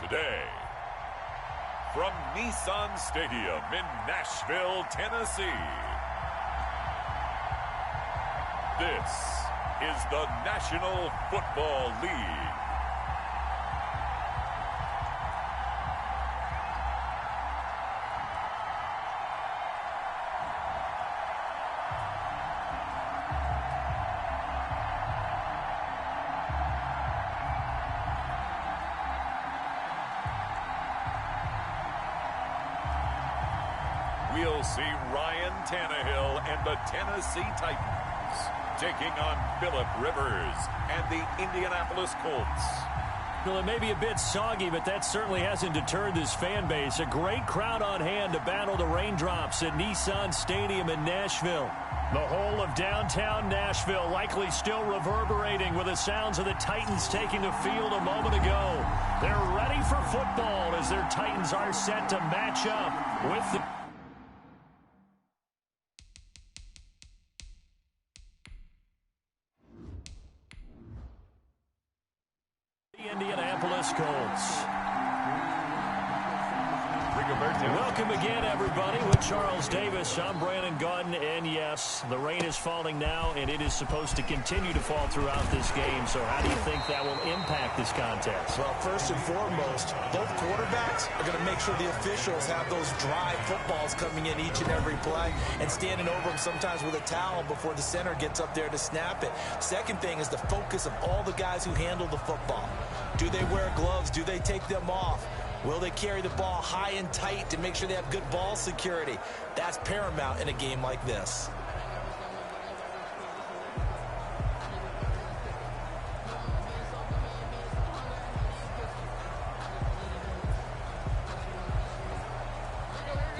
Today, from Nissan Stadium in Nashville, Tennessee, this is the National Football League. We'll see Ryan Tannehill and the Tennessee Titans taking on Phillip Rivers and the Indianapolis Colts. Well, it may be a bit soggy, but that certainly hasn't deterred this fan base. A great crowd on hand to battle the raindrops at Nissan Stadium in Nashville. The whole of downtown Nashville likely still reverberating with the sounds of the Titans taking the field a moment ago. They're ready for football as their Titans are set to match up with the Indianapolis Colts. Welcome again, everybody. With Charles Davis, I'm Brandon Gaudin, and yes, the rain is falling now, and it is supposed to continue to fall throughout this game. So how do you think that will impact this contest? Well, first and foremost, both quarterbacks are going to make sure the officials have those dry footballs coming in each and every play and standing over them sometimes with a towel before the center gets up there to snap it. Second thing is the focus of all the guys who handle the football. Do they wear gloves? Do they take them off? Will they carry the ball high and tight to make sure they have good ball security? That's paramount in a game like this.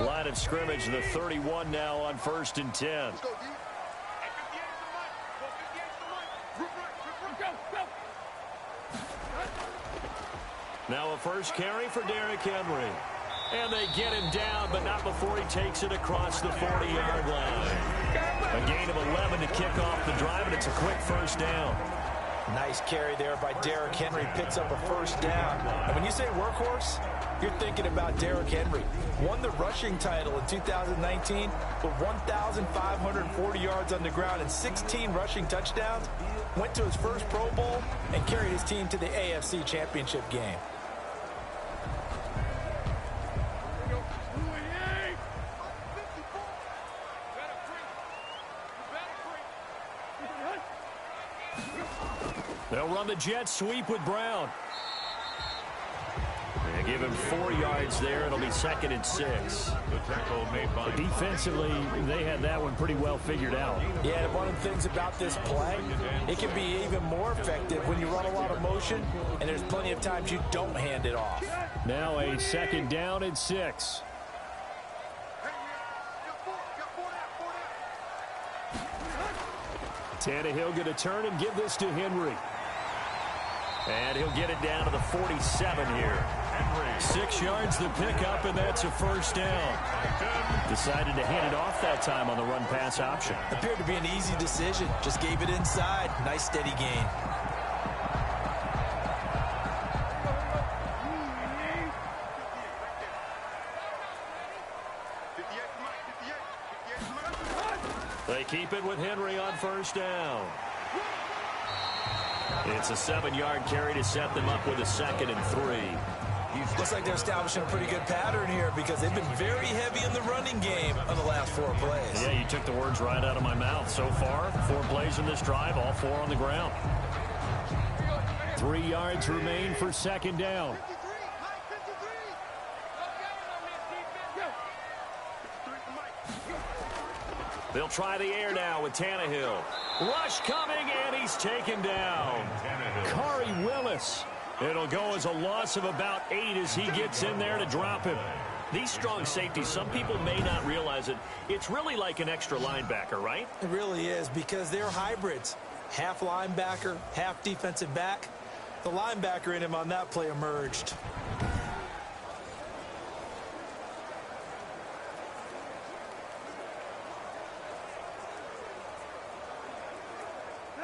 Line of scrimmage, the 31 now on 1st and 10. Now a first carry for Derrick Henry. And they get him down, but not before he takes it across the 40-yard line. A gain of 11 to kick off the drive, and it's a quick first down. Nice carry there by Derrick Henry. Picks up a first down. And when you say workhorse, you're thinking about Derrick Henry. Won the rushing title in 2019 with 1,540 yards on the ground and 16 rushing touchdowns. Went to his first Pro Bowl and carried his team to the AFC Championship game. They'll run the jet sweep with Brown. They give him 4 yards there. It'll be 2nd and 6. The tackle made by defensively, they had that one pretty well figured out. Yeah, and one of the things about this play, it can be even more effective when you run a lot of motion, and there's plenty of times you don't hand it off. Now a 2nd down and 6. Tannehill going to turn and give this to Henry. And he'll get it down to the 47 here. 6 yards the pickup, and that's a first down. Decided to hand it off that time on the run-pass option. Appeared to be an easy decision. Just gave it inside. Nice steady gain. They keep it with Henry on first down. It's a 7-yard carry to set them up with a 2nd and 3. Looks like they're establishing a pretty good pattern here because they've been very heavy in the running game on the last 4 plays. Yeah, you took the words right out of my mouth. So far, 4 plays in this drive, all 4 on the ground. 3 yards remain for 2nd down. They'll try the air now with Tannehill. Rush coming, and he's taken down. Khari Willis. It'll go as a loss of about 8 as he gets in there to drop him. These strong safeties, some people may not realize it. It's really like an extra linebacker, right? It really is because they're hybrids. Half linebacker, half defensive back. The linebacker in him on that play emerged.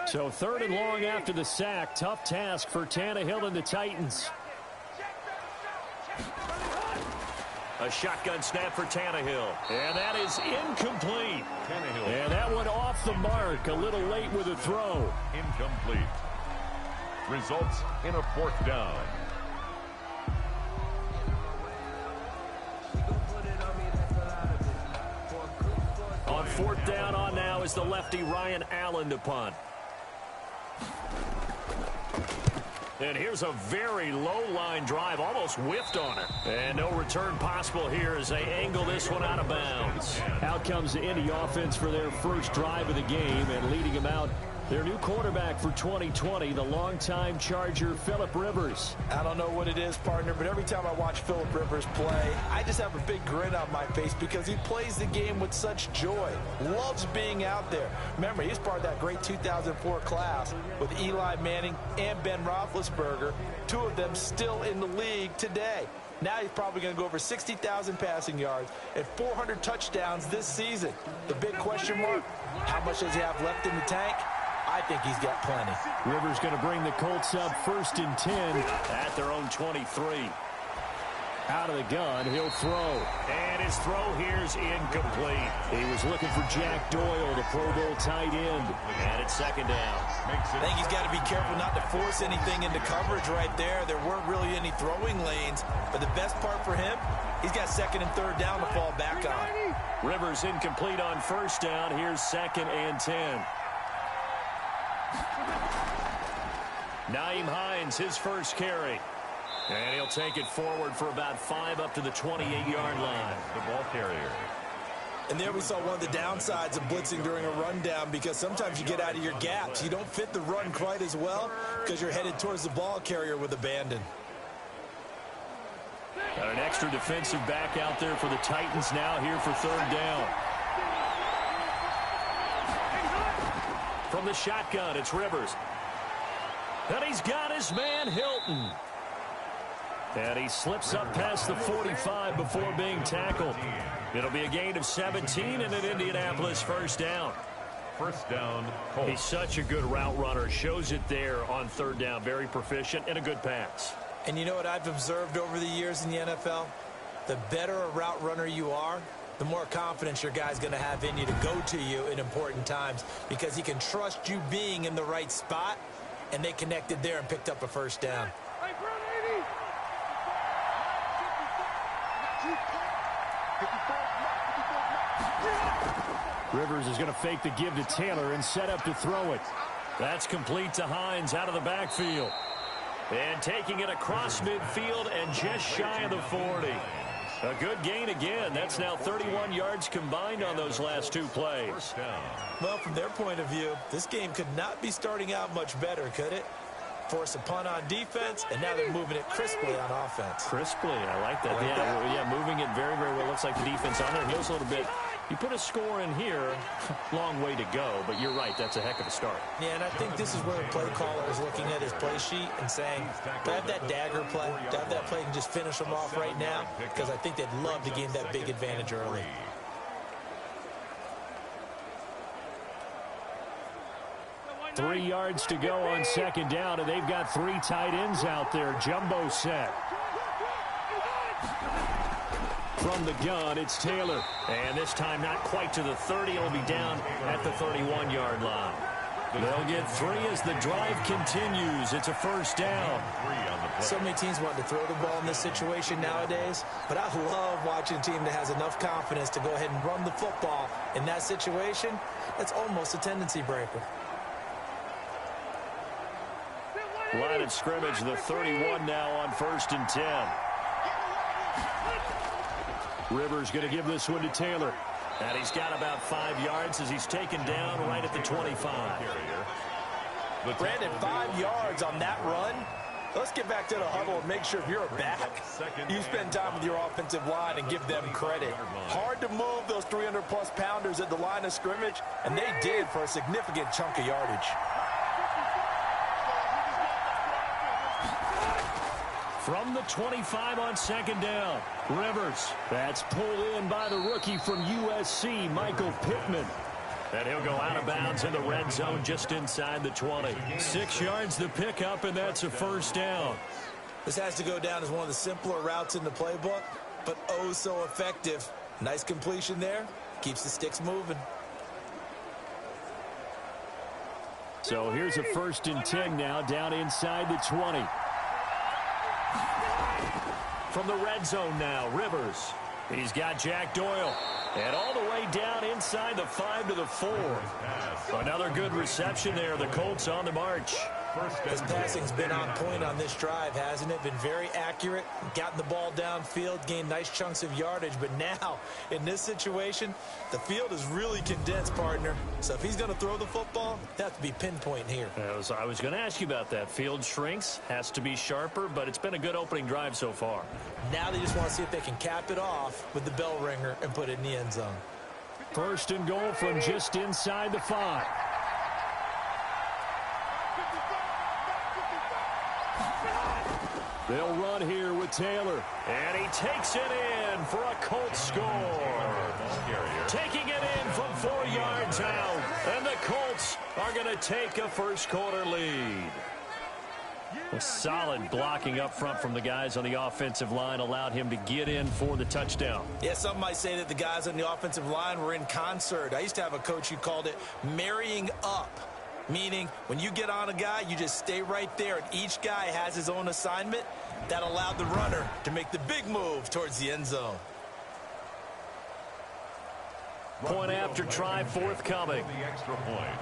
So 3rd and long after the sack. Tough task for Tannehill and the Titans. A shotgun snap for Tannehill. And that is incomplete. Tannehill. And that one off the mark. A little late with a throw. Incomplete. Results in a 4th down. On 4th down on now is the lefty Ryan Allen to punt. And here's a very low-line drive, almost whiffed on it. And no return possible here as they angle this one out of bounds. Out comes the Indy offense for their first drive of the game, and leading them out, their new quarterback for 2020, the longtime Charger, Phillip Rivers. I don't know what it is, partner, but every time I watch Phillip Rivers play, I just have a big grin on my face because he plays the game with such joy. Loves being out there. Remember, he's part of that great 2004 class with Eli Manning and Ben Roethlisberger, 2 of them still in the league today. Now he's probably going to go over 60,000 passing yards and 400 touchdowns this season. The big question mark, how much does he have left in the tank? I think he's got plenty. Rivers going to bring the Colts up 1st and 10 at their own 23. Out of the gun, he'll throw. And his throw here's incomplete. He was looking for Jack Doyle, the Pro Bowl tight end. And it's 2nd down. I think he's got to be careful not to force anything into coverage right there. There weren't really any throwing lanes. But the best part for him, he's got 2nd and 3rd down to fall back on. Rivers incomplete on 1st down. Here's 2nd and 10. Nyheim Hines, his first carry. And he'll take it forward for about 5 up to the 28-yard line. The ball carrier. And there we saw one of the downsides of blitzing during a rundown because sometimes you get out of your gaps. You don't fit the run quite as well because you're headed towards the ball carrier with abandon. Got an extra defensive back out there for the Titans now here for 3rd down. From the shotgun, it's Rivers. And he's got his man, Hilton. And he slips up past the 45 before being tackled. It'll be a gain of 17 and an Indianapolis 1st down. 1st down, Colts. He's such a good route runner. Shows it there on 3rd down. Very proficient and a good pass. And you know what I've observed over the years in the NFL? The better a route runner you are, the more confidence your guy's going to have in you to go to you in important times because he can trust you being in the right spot, and they connected there and picked up a 1st down. Rivers is going to fake the give to Taylor and set up to throw it. That's complete to Hines out of the backfield. And taking it across midfield and just shy of the 40. A good gain again. That's now 31 yards combined on those last 2 plays. Well, from their point of view, this game could not be starting out much better, could it? Force a punt on defense, and now they're moving it crisply on offense. Crisply, I like that. Yeah, moving it very, very well. Looks like the defense on there heals a little bit. You put a score in here, long way to go, but you're right, that's a heck of a start. Yeah, and I think this is where the play caller is looking at his play sheet and saying, do I have that dagger play? Do I have that play and just finish them off right now? Because I think they'd love to gain that big advantage early. Three yards to go on 2nd down, and they've got 3 tight ends out there. Jumbo set. From the gun, it's Taylor. And this time not quite to the 30. It'll be down at the 31-yard line. They'll get 3 as the drive continues. It's a 1st down. So many teams want to throw the ball in this situation nowadays, but I love watching a team that has enough confidence to go ahead and run the football. In that situation, that's almost a tendency breaker. Line of scrimmage, the 31 now on 1st and 10. Rivers going to give this one to Taylor. And he's got about 5 yards as he's taken down right at the 25. Brandon, 5 yards on that run. Let's get back to the huddle and make sure if you're a back, you spend time with your offensive line and give them credit. Hard to move those 300-plus pounders at the line of scrimmage, and they did for a significant chunk of yardage. From the 25 on 2nd down, Rivers. That's pulled in by the rookie from USC, Michael Pittman. And he'll go out of bounds in the red zone just inside the 20. 6 yards the pickup, and that's a 1st down. This has to go down as one of the simpler routes in the playbook. but oh so effective. Nice completion there. Keeps the sticks moving. So here's a 1st and 10 now, down inside the 20. From the red zone now, Rivers. He's got Jack Doyle. And all the way down inside the 5 to the 4. Another good reception there. The Colts on the march. His passing's been on point on this drive, hasn't it? Been very accurate, gotten the ball downfield, gained nice chunks of yardage. But now, in this situation, the field is really condensed, partner. So if he's going to throw the football, that has to be pinpoint here. I was going to ask you about that. Field shrinks, has to be sharper, but it's been a good opening drive so far. Now they just want to see if they can cap it off with the bell ringer and put it in the end zone. 1st and goal from just inside the 5. They'll run here with Taylor. And he takes it in for a Colts score. Taking it in from 4 yards out. And the Colts are going to take a first-quarter lead. A solid blocking up front from the guys on the offensive line allowed him to get in for the touchdown. Yeah, some might say that the guys on the offensive line were in concert. I used to have a coach who called it marrying up. Meaning, when you get on a guy, you just stay right there, and each guy has his own assignment. That allowed the runner to make the big move towards the end zone. Point after try forthcoming. The extra point.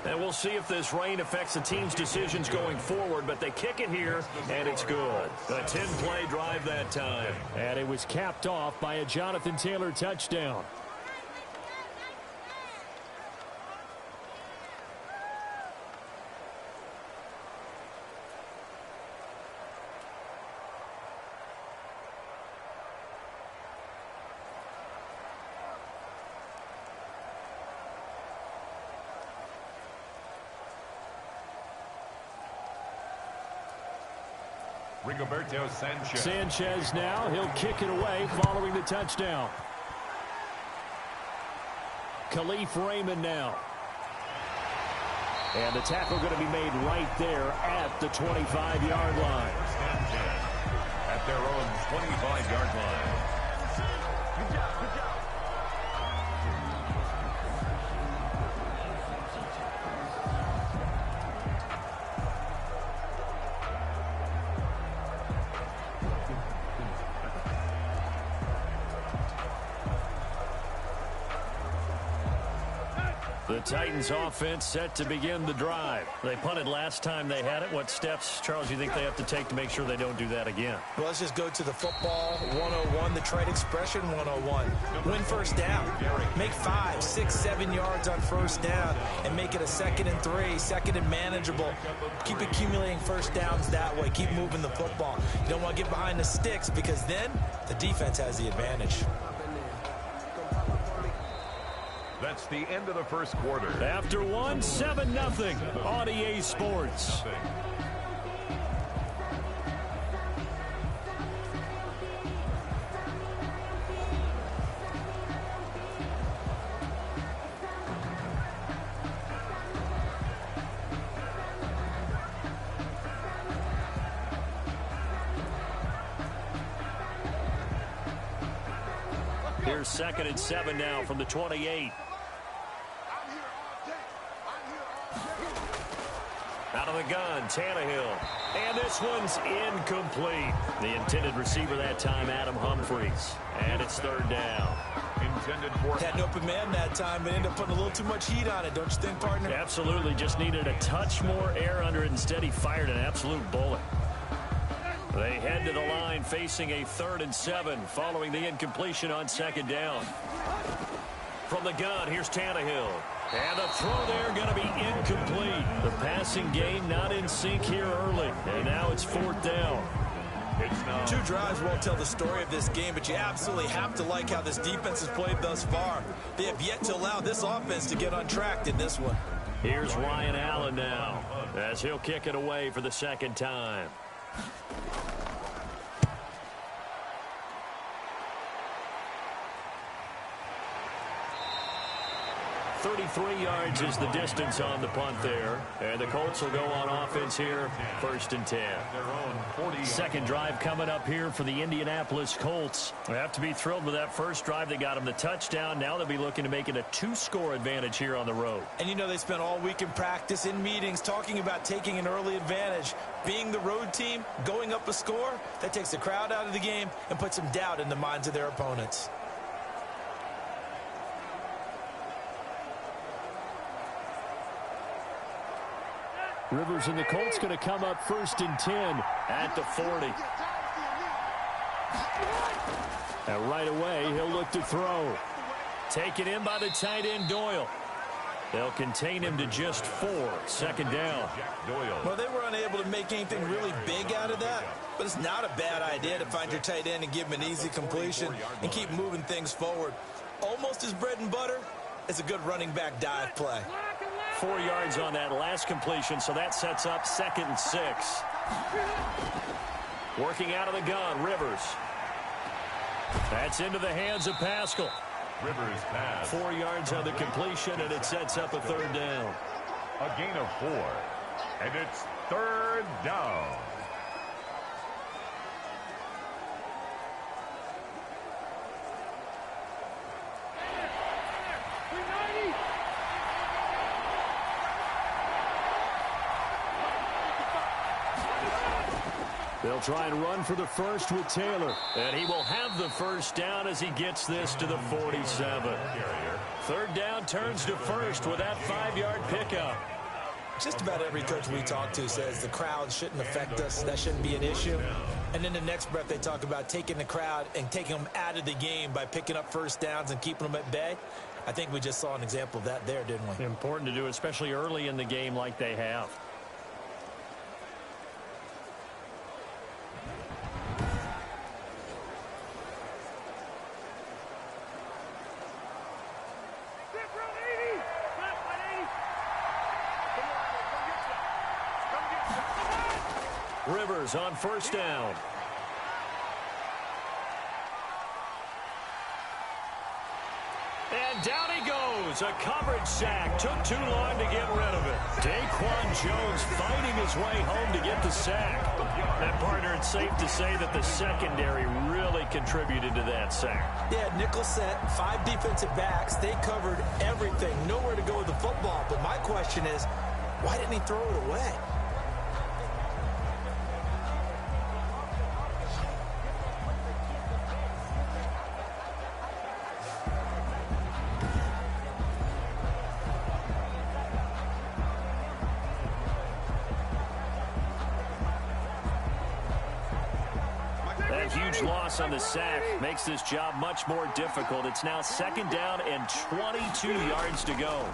And we'll see if this rain affects the team's decisions going forward, but they kick it here, and it's good. A 10-play drive that time. And it was capped off by a Jonathan Taylor touchdown. Rigoberto Sanchez. Sanchez now, he'll kick it away following the touchdown. Khalif Raymond now. And the tackle going to be made right there at the 25-yard line. At their own 25-yard line. The Titans offense set to begin the drive. They punted last time they had it. What steps, Charles, do you think they have to take to make sure they don't do that again? Well, let's just go to the football 101, the trade expression 101. Win first down. Make 5, 6, 7 yards on first down and make it a 2nd and 3, 2nd and manageable. Keep accumulating first downs that way. Keep moving the football. You don't want to get behind the sticks because then the defense has the advantage. That's the end of the first quarter. After one, 7-0 on EA Sports. Here's 2nd and 7 now from the 28. Out of the gun, Tannehill. And this one's incomplete. The intended receiver that time, Adam Humphries. And it's 3rd down. Intended for... Had an open man that time, but ended up putting a little too much heat on it, don't you think, partner? Absolutely. Just needed a touch more air under it. Instead, he fired an absolute bullet. They head to the line facing a 3rd and 7 following the incompletion on 2nd down. From the gun, here's Tannehill. And the throw there going to be incomplete. The passing game not in sync here early. And now it's 4th down. Two drives won't tell the story of this game, but you absolutely have to like how this defense has played thus far. They have yet to allow this offense to get untracked in this one. Here's Ryan Allen now as he'll kick it away for the 2nd time. 33 yards is the distance on the punt there. And the Colts will go on offense here, 1st and 10. Second drive coming up here for the Indianapolis Colts. They have to be thrilled with that first drive. They got them the touchdown. Now they'll be looking to make it a 2-score advantage here on the road. And you know they spent all week in practice, in meetings, talking about taking an early advantage. Being the road team, going up a score, that takes the crowd out of the game and puts some doubt in the minds of their opponents. Rivers and the Colts going to come up 1st and 10 at the 40. And right away, he'll look to throw. Taken in by the tight end, Doyle. They'll contain him to just 4. 2nd down. Well, they were unable to make anything really big out of that, but it's not a bad idea to find your tight end and give him an easy completion and keep moving things forward. Almost his bread and butter is a good running back dive play. 4 yards on that last completion, so that sets up 2nd and 6. Working out of the gun, Rivers. That's into the hands of Pascal. Rivers pass. 4 yards on the completion, and it sets up a 3rd down. A gain of 4. And it's 3rd down. They'll try and run for the first with Taylor. And he will have the first down as he gets this to the 47. 3rd down turns to 1st with that 5-yard pickup. Just about every coach we talk to says the crowd shouldn't affect us. That shouldn't be an issue. And in the next breath, they talk about taking the crowd and taking them out of the game by picking up first downs and keeping them at bay. I think we just saw an example of that there, didn't we? Important to do, especially early in the game like they have. Rivers on 1st down. And down he goes. A coverage sack. Took too long to get rid of it. Daquan Jones fighting his way home to get the sack. And, partner, it's safe to say that the secondary really contributed to that sack. Yeah, nickel set, 5 defensive backs. They covered everything. Nowhere to go with the football. But my question is, why didn't he throw it away? Huge loss on the sack makes this job much more difficult. It's now 2nd down and 22 yards to go.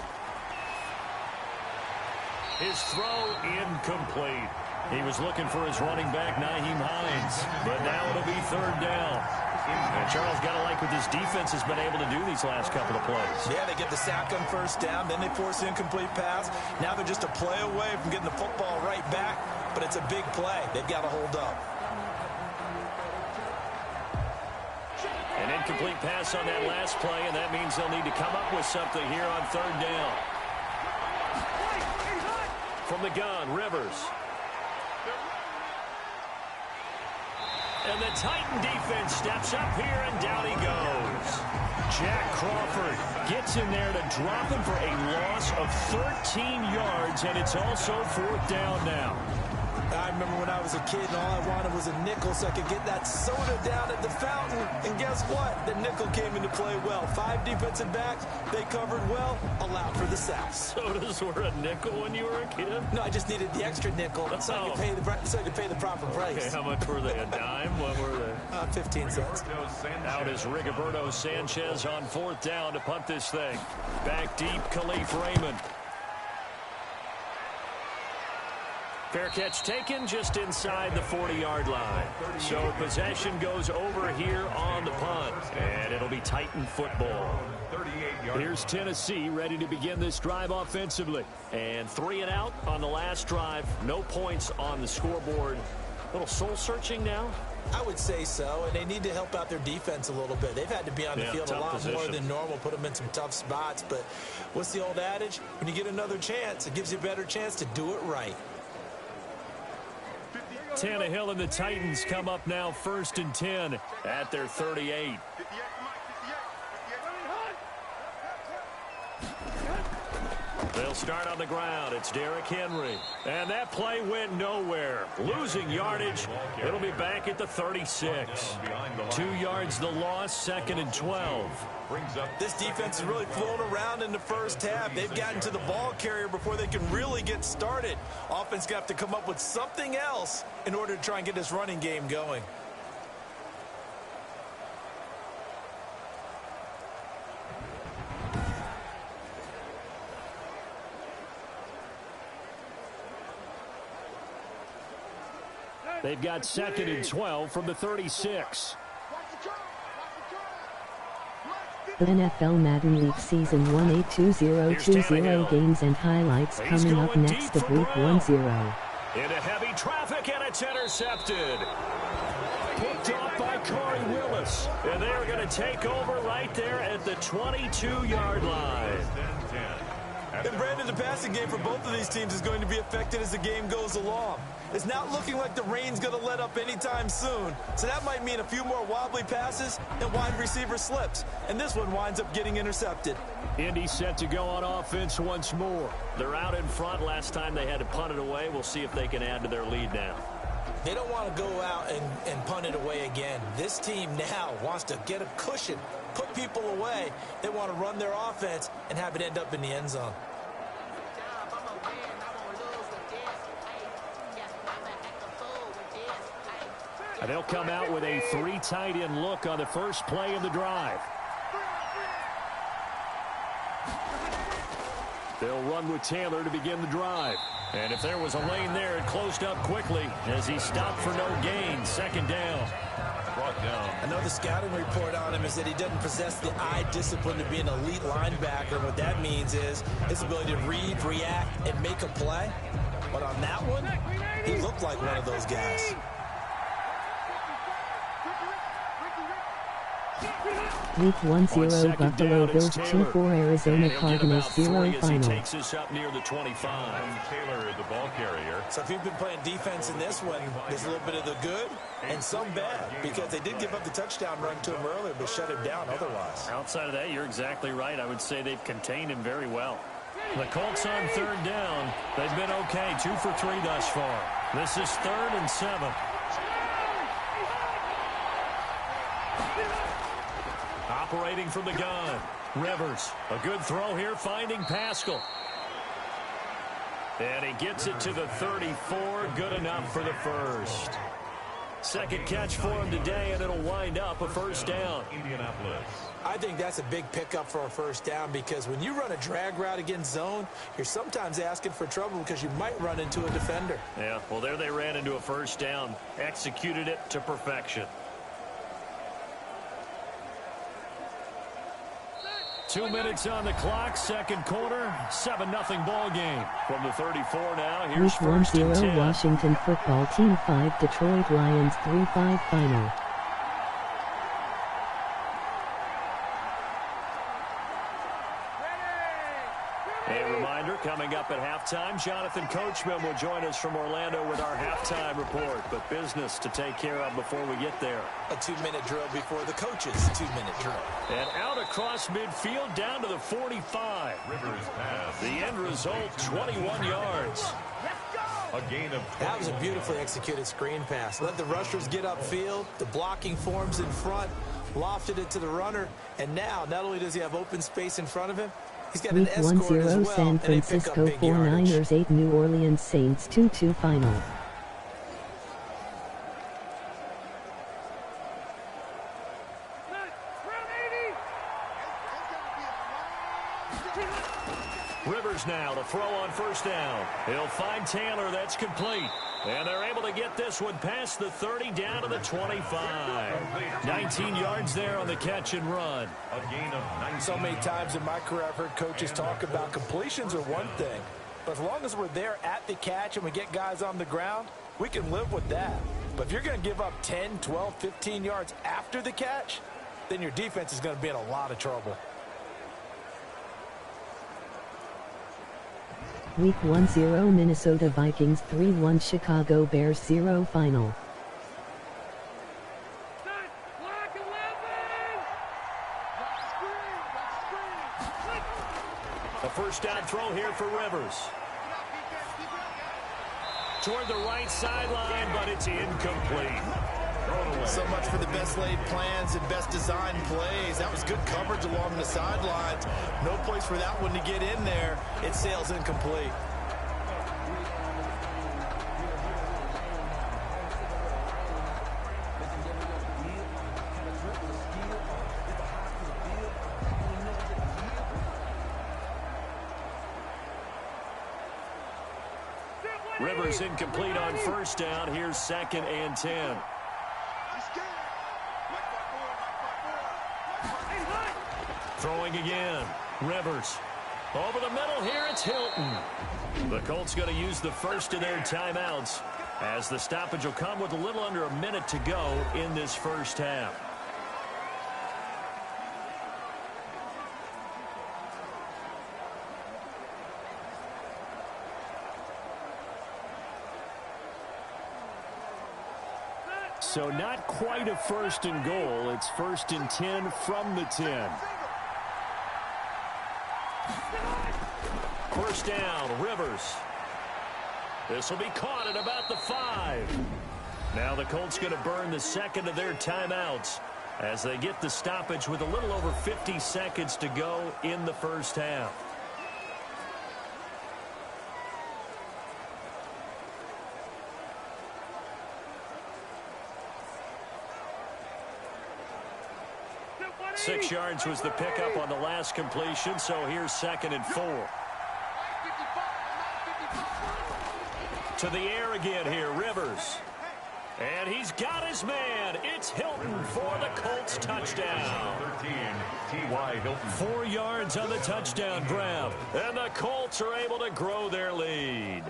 His throw incomplete. He was looking for his running back, Nyheim Hines, but now it'll be 3rd down. And Charles, got to like what this defense has been able to do these last couple of plays. Yeah, they get the sack on 1st down, then they force the incomplete pass. Now they're just a play away from getting the football right back, but it's a big play. They've got to hold up. An incomplete pass on that last play, and that means they'll need to come up with something here on 3rd down. From the gun, Rivers. And the Titan defense steps up here, and down he goes. Jack Crawford gets in there to drop him for a loss of 13 yards, and it's also 4th down now. I remember when I was a kid and all I wanted was a nickel so I could get that soda down at the fountain. And guess what? The nickel came into play well. 5 defensive backs, they covered well, allowed for the sack. Sodas were a nickel when you were a kid? No, I just needed the extra nickel so I could pay the proper price. Okay, how much were they? A dime? What were they? 15 cents. Out is Rigoberto Sanchez on 4th down to punt this thing. Back deep, Khalif Raymond. Fair catch taken just inside the 40-yard line. So possession goes over here on the punt, and it'll be Titan football. Here's Tennessee ready to begin this drive offensively. And 3 and out on the last drive. No points on the scoreboard. little soul-searching now? I would say so, and they need to help out their defense a little bit. They've had to be on the field a lot more than normal, put them in some tough spots. But what's the old adage? When you get another chance, it gives you a better chance to do it right. Tannehill and the Titans come up now 1st and 10 at their 38. They'll start on the ground. It's Derrick Henry. And that play went nowhere. Losing yardage. It'll be back at the 36. 2 yards the loss, 2nd and 12. This defense is really flown around in the first half. They've gotten to the ball carrier before they can really get started. Offense got to come up with something else in order to try and get this running game going. They've got 2nd and 12 from the 36. The NFL Madden League Season 1-8-2020 games and highlights coming up next of Week 10. Into heavy traffic, and it's intercepted. Picked off by Corey Willis. And they're going to take over right there at the 22-yard line. And Brandon, the passing game for both of these teams is going to be affected as the game goes along. It's not looking like the rain's going to let up anytime soon, so that might mean a few more wobbly passes and wide receiver slips. And this one winds up getting intercepted. Indy set to go on offense once more. They're out in front. Last time they had to punt it away. We'll see if they can add to their lead now. They don't want to go out and punt it away again. This team now wants to get a cushion, put people away. They want to run their offense and have it end up in the end zone. And they'll come out with a 3 tight end look on the first play of the drive. They'll run with Taylor to begin the drive. And if there was a lane there, it closed up quickly as he stopped for no gain. 2nd down. Brought down. I know the scouting report on him is that he doesn't possess the eye discipline to be an elite linebacker. What that means is his ability to read, react, and make a play. But on that one, he looked like one of those guys. Week 10 Buffalo Bills 2-4 Arizona Cardinals 0 final. Takes us up near the 25. Taylor, the ball carrier. So if you've been playing defense in this one, there's a little bit of the good and some bad, because they did give up the touchdown run to him earlier, but shut him down otherwise. Outside of that, you're exactly right. I would say they've contained him very well. The Colts on 3rd down. They've been okay, 2 for 3 thus far. This is 3rd and 7. Operating from the gun. Rivers. A good throw here, finding Pascal. And he gets it to the 34. Good enough for the first. Second catch for him today, and it'll wind up a first down. Indianapolis. I think that's a big pickup for a first down, because when you run a drag route against zone, you're sometimes asking for trouble because you might run into a defender. Yeah, well, there they ran into a first down. Executed it to perfection. 2 minutes on the clock, 2nd quarter, 7-0 ball game. From the 34 now, here's Week 1st and 10. Washington Football Team 5 Detroit Lions 3-5 final. A reminder, coming up at halftime, Jonathan Coachman will join us from Orlando with our halftime report. But business to take care of before we get there. A 2-minute drill before the coach's 2-minute drill. And out across midfield down to the 45. Rivers pass. The end result, 21 yards. A gain of 21. That was a beautifully executed screen pass. Let the rushers get upfield. The blocking forms in front. Lofted it to the runner. And now, not only does he have open space in front of him, he's got Week an escort as well. San Francisco 49ers 8 New Orleans Saints 2-2 final. Rivers now to throw on first down. He'll find Taylor. That's complete. And they're able to get this one past the 30 down to the 25. 19 yards there on the catch and run. A gain of 19. So many times in my career I've heard coaches talk about completions are one thing, but as long as we're there at the catch and we get guys on the ground, we can live with that. But if you're going to give up 10, 12, 15 yards after the catch, then your defense is going to be in a lot of trouble. Week 1-0 Minnesota Vikings 3-1 Chicago Bears 0 final. A first down throw here for Rivers. Toward the right sideline, but it's incomplete. So much for the best laid plans and best designed plays. That was good coverage along the sidelines. No place for that one to get in there. It sails incomplete. Rivers incomplete on first down. Here's 2nd and 10. Throwing again. Rivers. Over the middle here, it's Hilton. The Colts going to use the first of their timeouts as the stoppage will come with a little under a minute to go in this first half. So not quite a 1st and goal. It's 1st and 10 from the 10. First down, Rivers. This will be caught at about the 5. Now the Colts going to burn the 2nd of their timeouts as they get the stoppage with a little over 50 seconds to go in the first half. Six yards was the pickup on the last completion, so here's 2nd and 4. To the air again here, Rivers. And he's got his man. It's Hilton for the Colts touchdown. 13, T.Y. Hilton. 4 yards on the touchdown grab. And the Colts are able to grow their lead.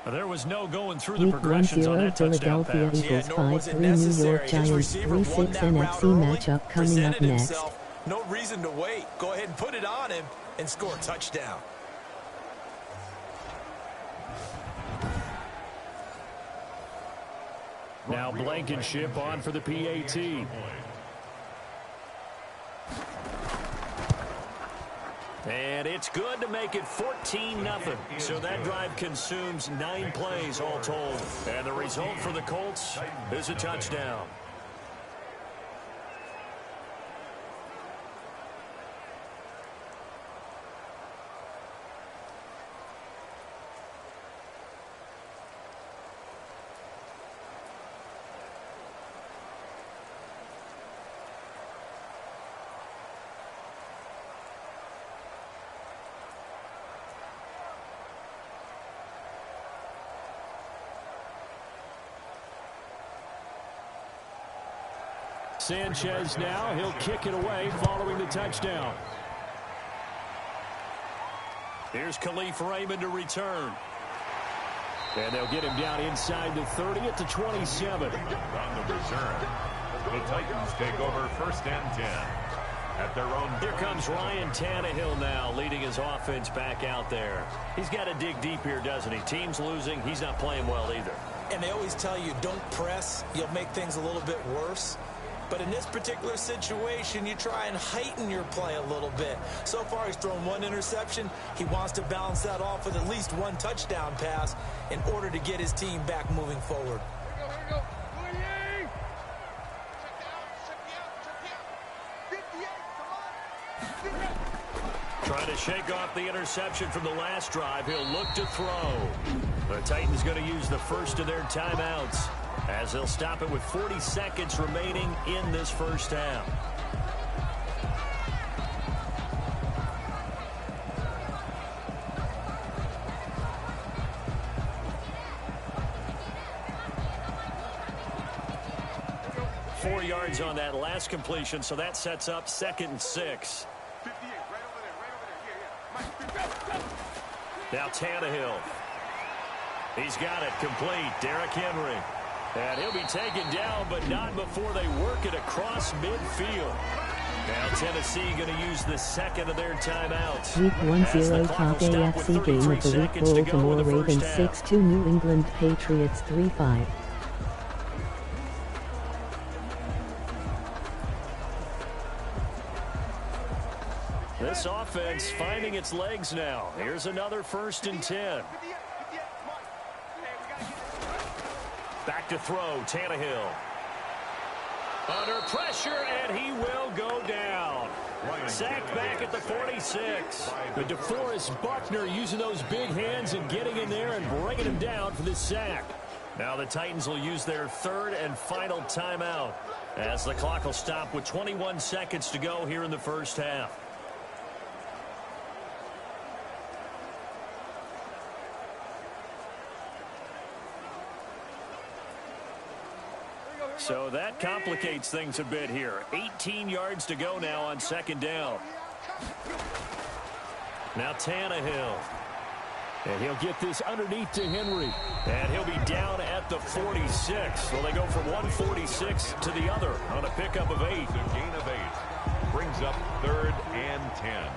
There was no going through the Week progressions on 1-0 that touchdown Philadelphia pass. Eagles nor was it 5-3 New necessary. York His Giants receiver 3-6 won that route NFC early, matchup coming up presented next. himself. No reason to wait. Go ahead and put it on him and score a touchdown. Now Blankenship on for the PAT. And it's good to make it 14-0. So that drive consumes 9 plays all told. And the result for the Colts is a touchdown. Sanchez now, he'll kick it away following the touchdown. Here's Khalif Raymond to return. And they'll get him down inside the 30 at the 27. On the reserve, the Titans take over 1st and 10 at their own. Here comes Ryan Tannehill now leading his offense back out there. He's got to dig deep here, doesn't he? Team's losing. He's not playing well either. And they always tell you, don't press. You'll make things a little bit worse. But in this particular situation, you try and heighten your play a little bit. So far, he's thrown 1 interception. He wants to balance that off with at least 1 touchdown pass in order to get his team back moving forward. Trying to shake off the interception from the last drive. He'll look to throw. The Titans going to use the first of their timeouts as they'll stop it with 40 seconds remaining in this first half. Four yards on that last completion, so that sets up 2nd and 6. Now Tannehill. He's got it complete. Derrick Henry. And he'll be taken down, but not before they work it across midfield. Now Tennessee going to use the second of their timeouts. Week 1-0 top AFC game of the week. Baltimore Ravens 6-2 New England Patriots 3-5. This offense finding its legs now. Here's another 1st and 10. Back to throw, Tannehill. Under pressure, and he will go down. Sacked back at the 46. But DeForest Buckner using those big hands and getting in there and bringing him down for this sack. Now the Titans will use their 3rd and final timeout as the clock will stop with 21 seconds to go here in the first half. So that complicates things a bit here. 18 yards to go now on 2nd down. Now Tannehill. And he'll get this underneath to Henry. And he'll be down at the 46. So they go from 146 to the other on a pickup of 8. A gain of 8. Brings up 3rd and 10.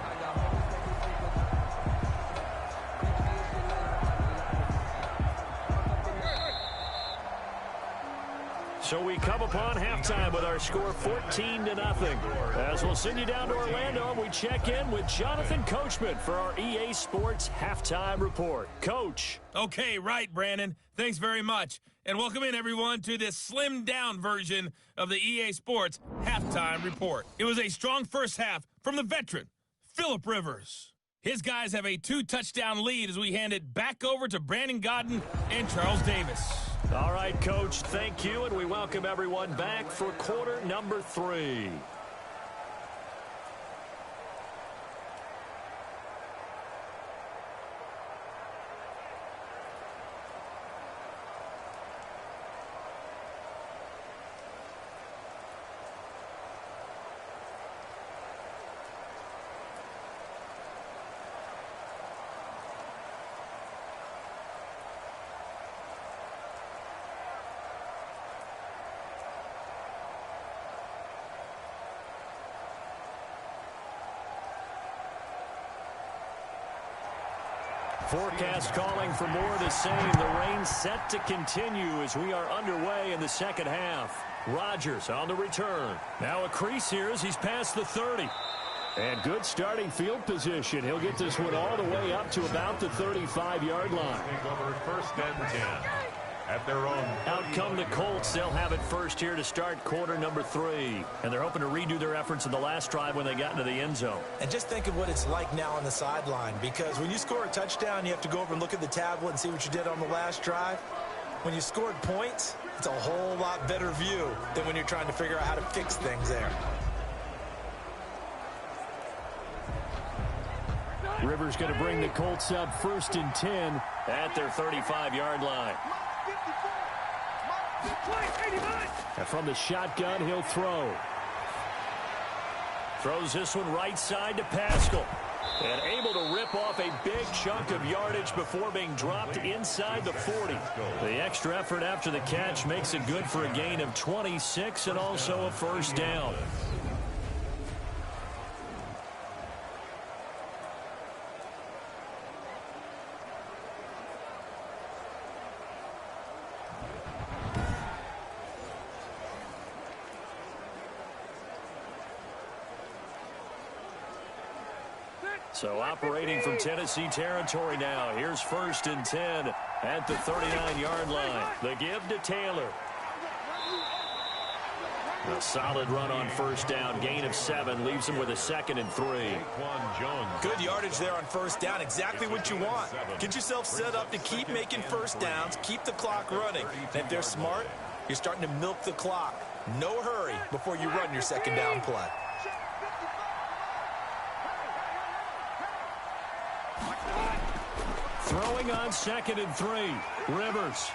So we come upon halftime with our score 14-0. As we'll send you down to Orlando, and we check in with Jonathan Coachman for our EA Sports Halftime Report. Coach. Okay, right, Brandon. Thanks very much. And welcome in, everyone, to this slimmed-down version of the EA Sports Halftime Report. It was a strong first half from the veteran, Phillip Rivers. His guys have a 2-touchdown lead as we hand it back over to Brandon Godden and Charles Davis. All right, Coach, thank you, and we welcome everyone back for quarter number 3. Forecast calling for more of the same. The rain set to continue as we are underway in the second half. Rodgers on the return. Now a crease here as he's past the 30. And good starting field position. He'll get this one all the way up to about the 35-yard line. Take over 1st and 10 at their own. Out come the Colts. They'll have it first here to start quarter number 3. And they're hoping to redo their efforts in the last drive when they got into the end zone. And just think of what it's like now on the sideline, because when you score a touchdown, you have to go over and look at the tablet and see what you did on the last drive. When you scored points, it's a whole lot better view than when you're trying to figure out how to fix things there. Rivers going to bring the Colts up 1st and 10 at their 35-yard line. And from the shotgun, he'll throw. Throws this one right side to Pascal. And able to rip off a big chunk of yardage before being dropped inside the 40. The extra effort after the catch makes it good for a gain of 26 and also a 1st down. So operating from Tennessee territory now. Here's 1st and 10 at the 39-yard line. The give to Taylor. A solid run on 1st down. Gain of 7 leaves him with a 2nd and 3. Good yardage there on 1st down. Exactly what you want. Get yourself set up to keep making 1st downs. Keep the clock running. And if they're smart, you're starting to milk the clock. No hurry before you run your 2nd down play. Throwing on 2nd and 3. Rivers.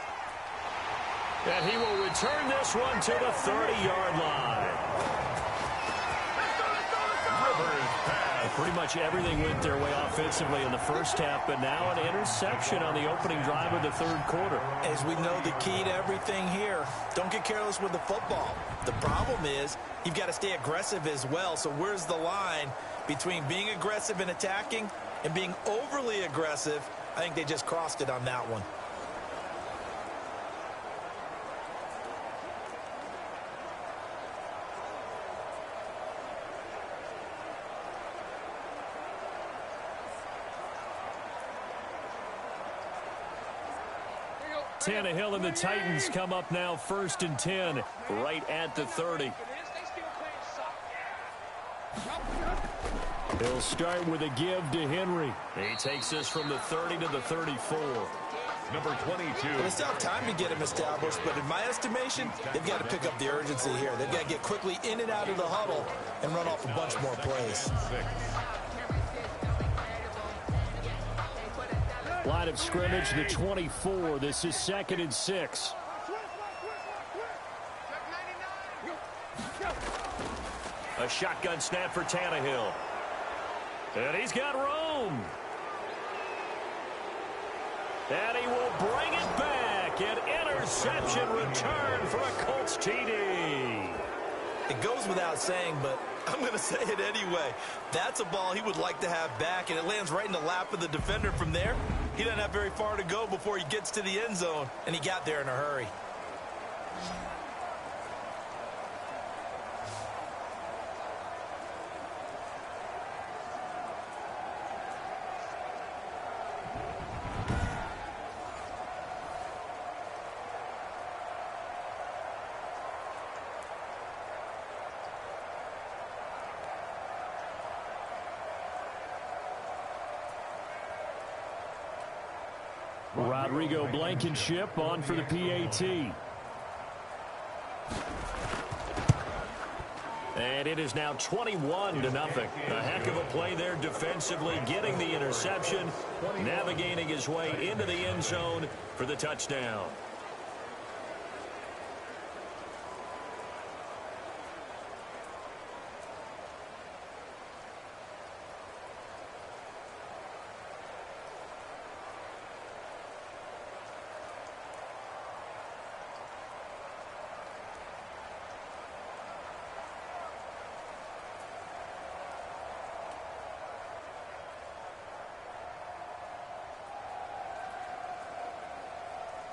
And he will return this one to the 30-yard line. Rivers pass Pretty much everything went their way offensively in the first half, but now an interception on the opening drive of the third quarter. As we know, the key to everything here, don't get careless with the football. The problem is you've got to stay aggressive as well. So where's the line between being aggressive and attacking and being overly aggressive? I think they just crossed it on that one. Tannehill and the Titans come up now 1st and 10, right at the 30. He'll start with a give to Henry. He takes us from the 30 to the 34. Number 22. Well, they still have time to get him established, but in my estimation, they've got to pick up the urgency here. They've got to get quickly in and out of the huddle and run off a bunch more plays. Line of scrimmage, the 24. This is 2nd and 6. A shotgun snap for Tannehill. And he's got room. And he will bring it back. An interception return for a Colts TD. It goes without saying, but I'm going to say it anyway. That's a ball he would like to have back, and it lands right in the lap of the defender from there. He doesn't have very far to go before he gets to the end zone, and he got there in a hurry. Rodrigo Blankenship on for the PAT. And it is now 21-0. A heck of a play there defensively, getting the interception, navigating his way into the end zone for the touchdown.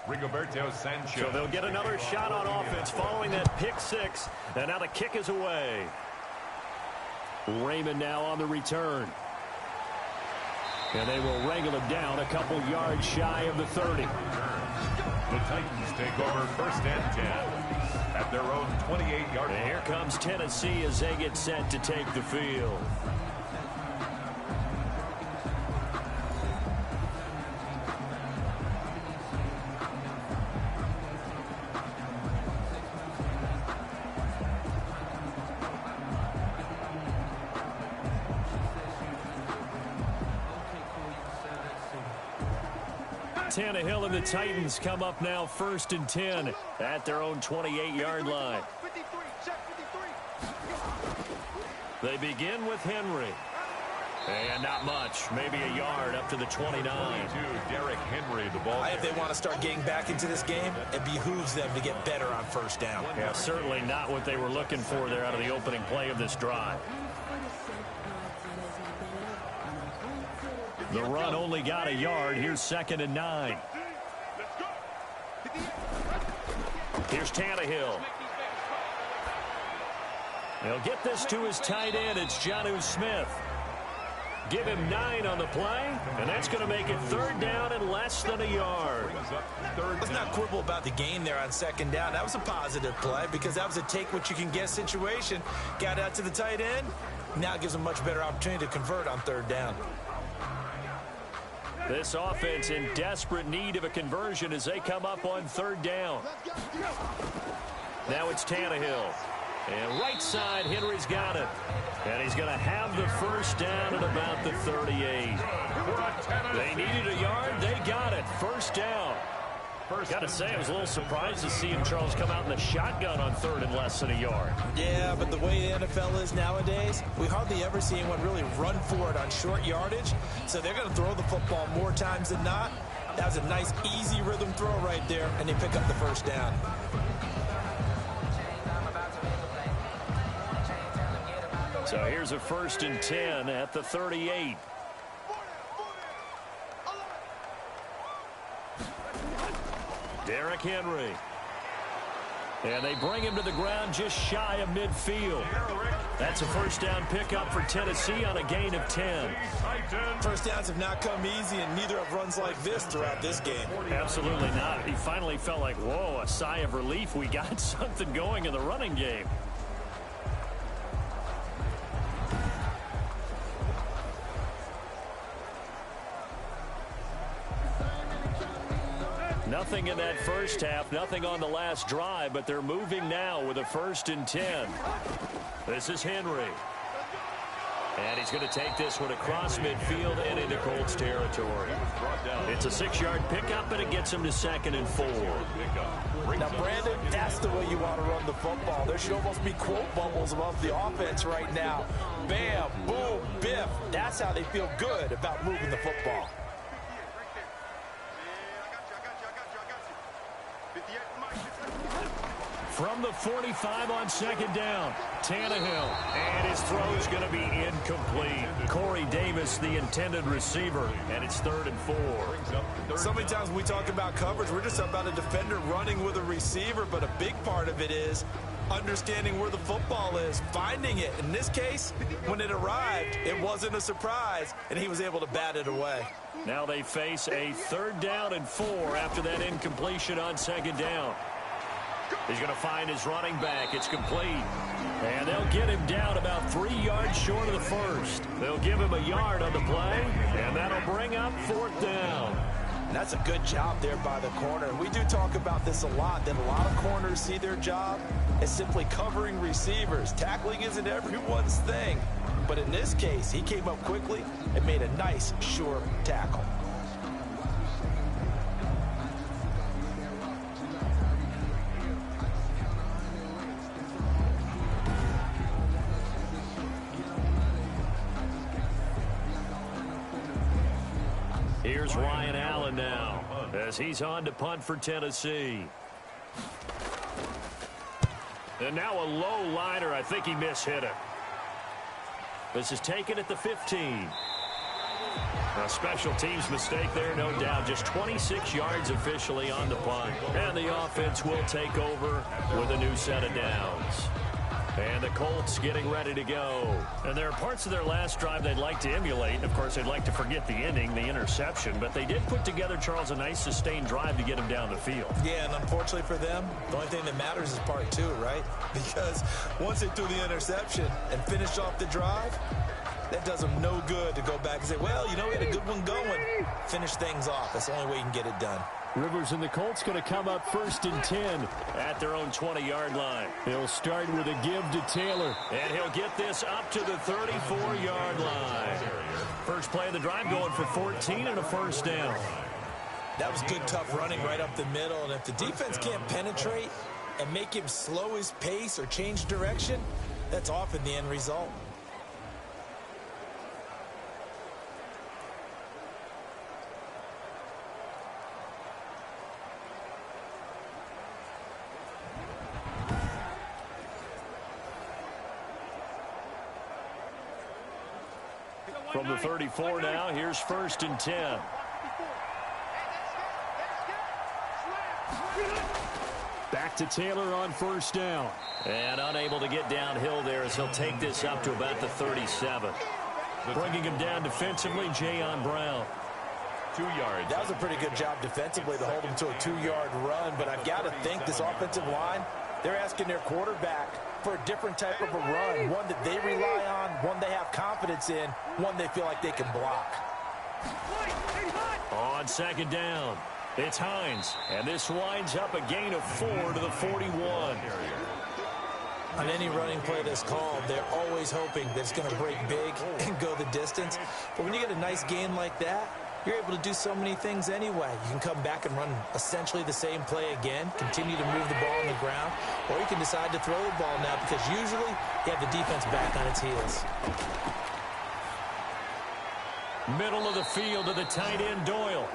Rigoberto Sanchez. So they'll get another shot on offense following that pick six. And now the kick is away. Raymond now on the return. And they will wrangle him down a couple yards shy of the 30. The Titans take over 1st and 10 at their own 28-yard line. And here comes Tennessee as they get set to take the field. Tannehill and the Titans come up now 1st and 10 at their own 28-yard line. They begin with Henry. And not much, maybe a yard up to the 29. Derrick Henry, the ball. If they want to start getting back into this game, it behooves them to get better on 1st down. Yeah, certainly not what they were looking for there out of the opening play of this drive. The run only got a yard. Here's 2nd and 9. Here's Tannehill. They'll get this to his tight end. It's Jonnu Smith. Give him 9 on the play, and that's going to make it 3rd down and less than a yard. Let's not quibble about the gain there on 2nd down. That was a positive play because that was a take-what-you-can-get situation. Got out to the tight end. Now gives them much better opportunity to convert on 3rd down. This offense in desperate need of a conversion as they come up on 3rd down. Now it's Tannehill. And right side, Henry's got it. And he's going to have the 1st down at about the 38. They needed a yard. They got it. 1st down. Got to say, I was a little surprised to see him, Charles, come out in the shotgun on 3rd and less than a yard. Yeah, but the way the NFL is nowadays, we hardly ever see anyone really run for it on short yardage. So they're going to throw the football more times than not. That was a nice, easy rhythm throw right there, and they pick up the first down. So here's a 1st and 10 at the 38. Derrick Henry. And they bring him to the ground just shy of midfield. That's a first down pickup for Tennessee on a gain of 10. First downs have not come easy, and neither have runs like this throughout this game. Absolutely not. He finally felt like, whoa, a sigh of relief. We got something going in the running game. Nothing in that first half, nothing on the last drive, but they're moving now with a 1st and 10. This is Henry. And he's going to take this one across midfield and into Colts territory. It's a 6-yard pickup, and it gets him to 2nd and 4. Now, Brandon, that's the way you want to run the football. There should almost be quote bubbles above the offense right now. Bam, boom, biff. That's how they feel good about moving the football. From the 45 on 2nd down, Tannehill, and his throw's going to be incomplete. Corey Davis, the intended receiver, and it's 3rd and 4. So many times when we talk about coverage, we're just about a defender running with a receiver, but a big part of it is understanding where the football is, finding it. In this case, when it arrived, it wasn't a surprise, and he was able to bat it away. Now they face a 3rd down and 4 after that incompletion on 2nd down. He's going to find his running back. It's complete. And they'll get him down about 3 yards short of the first. They'll give him a yard on the play, and that'll bring up 4th down. That's a good job there by the corner. We do talk about this a lot, that a lot of corners see their job as simply covering receivers. Tackling isn't everyone's thing. But in this case, he came up quickly and made a nice, sure tackle. Here's Ryan Allen now as he's on to punt for Tennessee. And now a low liner. I think he mishit it. This is taken at the 15. A special teams mistake there, no doubt. Just 26 yards officially on the punt. And the offense will take over with a new set of downs. And the Colts getting ready to go. And there are parts of their last drive they'd like to emulate. Of course, they'd like to forget the ending, the interception. But they did put together, Charles, a nice sustained drive to get him down the field. Yeah, and unfortunately for them, the only thing that matters is part 2, right? Because once they threw the interception and finished off the drive, that does them no good to go back and say, well, you know, we had a good one going. Finish things off. That's the only way you can get it done. Rivers and the Colts going to come up 1st and 10 at their own 20-yard line. He'll start with a give to Taylor, and he'll get this up to the 34-yard line. First play of the drive going for 14 and a first down. That was good, tough running right up the middle, and if the defense can't penetrate and make him slow his pace or change direction, that's often the end result. From the 34 now, here's 1st and 10. Back to Taylor on 1st down. And unable to get downhill there as he'll take this up to about the 37. Bringing him down defensively, Jayon Brown. 2 yards. That was a pretty good job defensively to hold him to a 2-yard run, but I've got to think this offensive line, they're asking their quarterback for a different type of a run, one that they rely on, one they have confidence in, one they feel like they can block. On 2nd down, it's Hines, and this winds up a gain of 4 to the 41. On any running play that's called, they're always hoping that it's going to break big and go the distance. But when you get a nice gain like that, you're able to do so many things anyway. You can come back and run essentially the same play again, continue to move the ball on the ground, or you can decide to throw the ball now because usually you have the defense back on its heels. Middle of the field to the tight end, Doyle.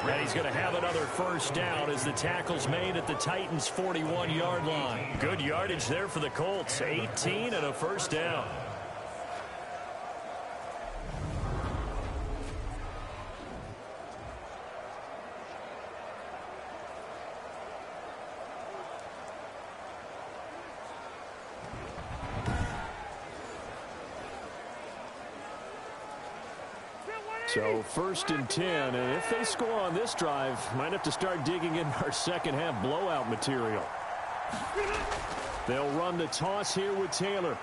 And he's going to have another first down as the tackle's made at the Titans' 41-yard line. Good yardage there for the Colts. 18 and a first down. So 1st and 10, and if they score on this drive, might have to start digging in our second half blowout material. They'll run the toss here with Taylor.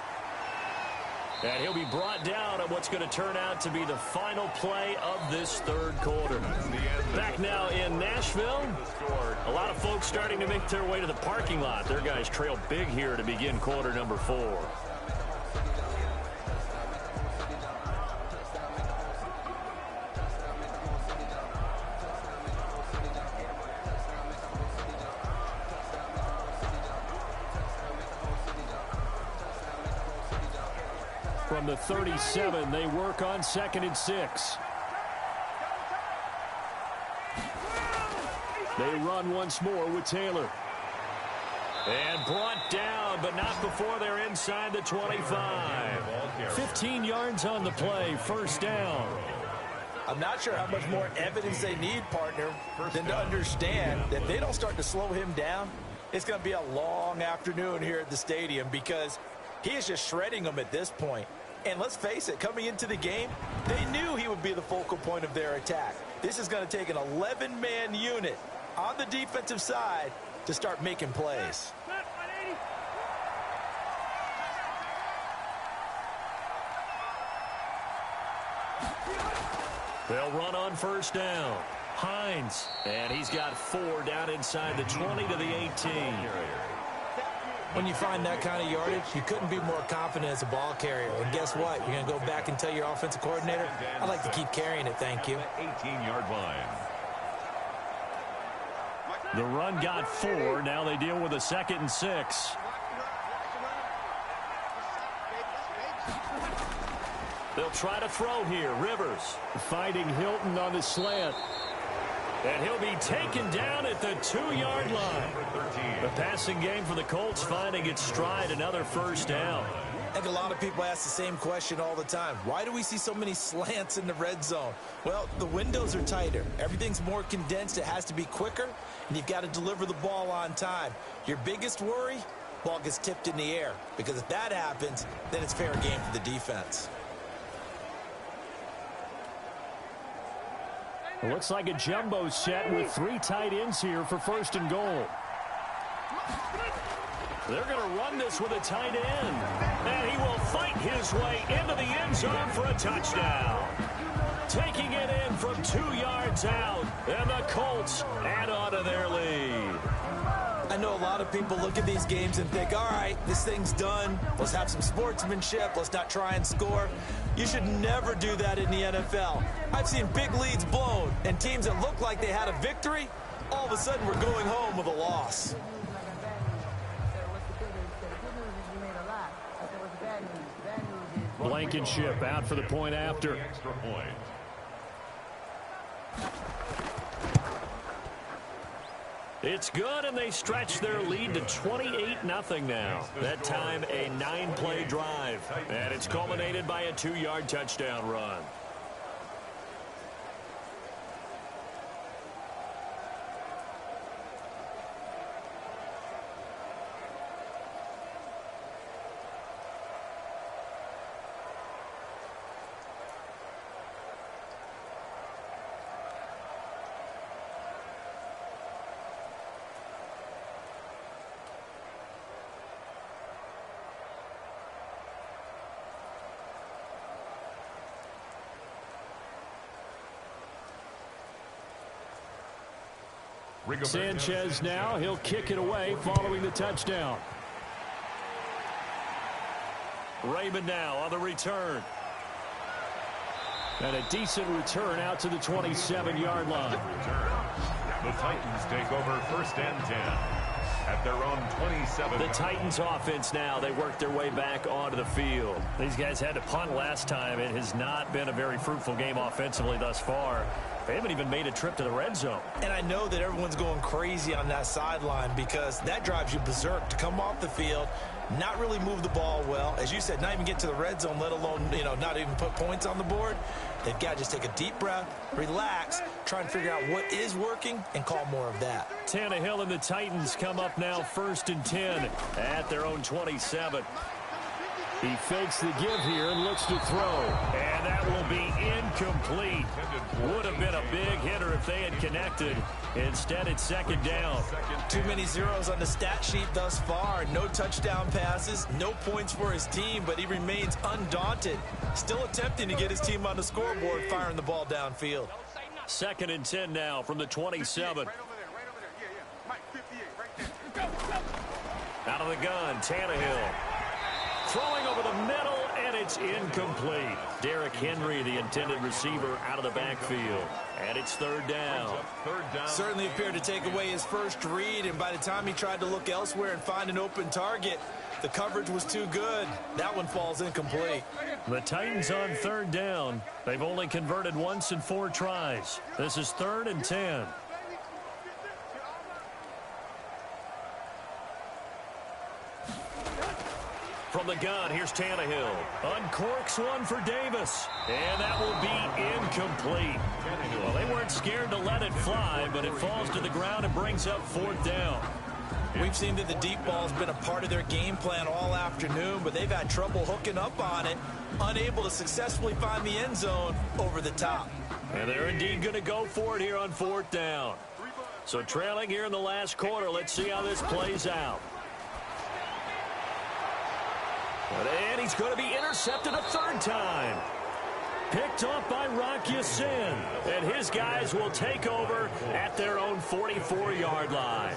And he'll be brought down at what's going to turn out to be the final play of this third quarter. Back now in Nashville. A lot of folks starting to make their way to the parking lot. Their guys trail big here to begin quarter number 4. From the 37, they work on 2nd and 6. They run once more with Taylor. And brought down, but not before they're inside the 25. 15 yards on the play, first down. I'm not sure how much more evidence they need, partner, than to understand that if they don't start to slow him down, it's going to be a long afternoon here at the stadium because he is just shredding them at this point. And let's face it, coming into the game, they knew he would be the focal point of their attack. This is going to take an 11-man unit on the defensive side to start making plays. They'll run on first down. Hines, and he's got 4 down inside the 20 to the 18. When you find that kind of yardage, you couldn't be more confident as a ball carrier. And guess what? You're going to go back and tell your offensive coordinator, I'd like to keep carrying it, thank you. 18-yard line. The run got 4. Now they deal with a 2nd and 6. They'll try to throw here. Rivers fighting Hilton on the slant. And he'll be taken down at the 2-yard line. The passing game for the Colts finding its stride, another first down. I think a lot of people ask the same question all the time. Why do we see so many slants in the red zone? Well, the windows are tighter. Everything's more condensed. It has to be quicker, and you've got to deliver the ball on time. Your biggest worry, ball gets tipped in the air. Because if that happens, then it's fair game for the defense. It looks like a jumbo set with 3 tight ends here for 1st and goal. They're going to run this with a tight end. And he will fight his way into the end zone for a touchdown. Taking it in from 2 yards out. And the Colts add on to their lead. I know a lot of people look at these games and think, all right, this thing's done. Let's have some sportsmanship. Let's not try and score. You should never do that in the NFL. I've seen big leads blown, and teams that look like they had a victory, all of a sudden we're going home with a loss. Blankenship out for the point after. It's good, and they stretch their lead to 28-0 now. That time, a 9-play drive. And it's culminated by a 2-yard touchdown run. Sanchez now, he'll kick it away following the touchdown. Raymond now on the return. And a decent return out to the 27-yard line. The Titans take over 1st and 10 at their own 27. The Titans offense now, they work their way back onto the field. These guys had to punt last time. It has not been a very fruitful game offensively thus far. They haven't even made a trip to the red zone. And I know that everyone's going crazy on that sideline because that drives you berserk to come off the field, not really move the ball well. As you said, not even get to the red zone, let alone, not even put points on the board. They've got to just take a deep breath, relax, try and figure out what is working, and call more of that. Tannehill and the Titans come up now 1st and 10 at their own 27. He fakes the give here and looks to throw. And that will be incomplete. Would have been a big hitter if they had connected. Instead, it's 2nd down. Too many zeros on the stat sheet thus far. No touchdown passes, no points for his team, but he remains undaunted. Still attempting to get his team on the scoreboard, firing the ball downfield. 2nd and 10 now from the 27. Out of the gun, Tannehill. Throwing over the middle, and it's incomplete. Derrick Henry, the intended receiver, out of the backfield. And it's 3rd down. Certainly appeared to take away his first read, and by the time he tried to look elsewhere and find an open target, the coverage was too good. That one falls incomplete. The Titans on 3rd down. They've only converted once in 4 tries. This is 3rd and 10. From the gun, here's Tannehill. Uncorks one for Davis. And that will be incomplete. Well, they weren't scared to let it fly, but it falls to the ground and brings up 4th down. We've seen that the deep ball has been a part of their game plan all afternoon, but they've had trouble hooking up on it, unable to successfully find the end zone over the top. And they're indeed going to go for it here on 4th down. So trailing here in the last quarter, let's see how this plays out. And he's going to be intercepted a 3rd time. Picked off by Rock Ya-Sin. And his guys will take over at their own 44-yard line.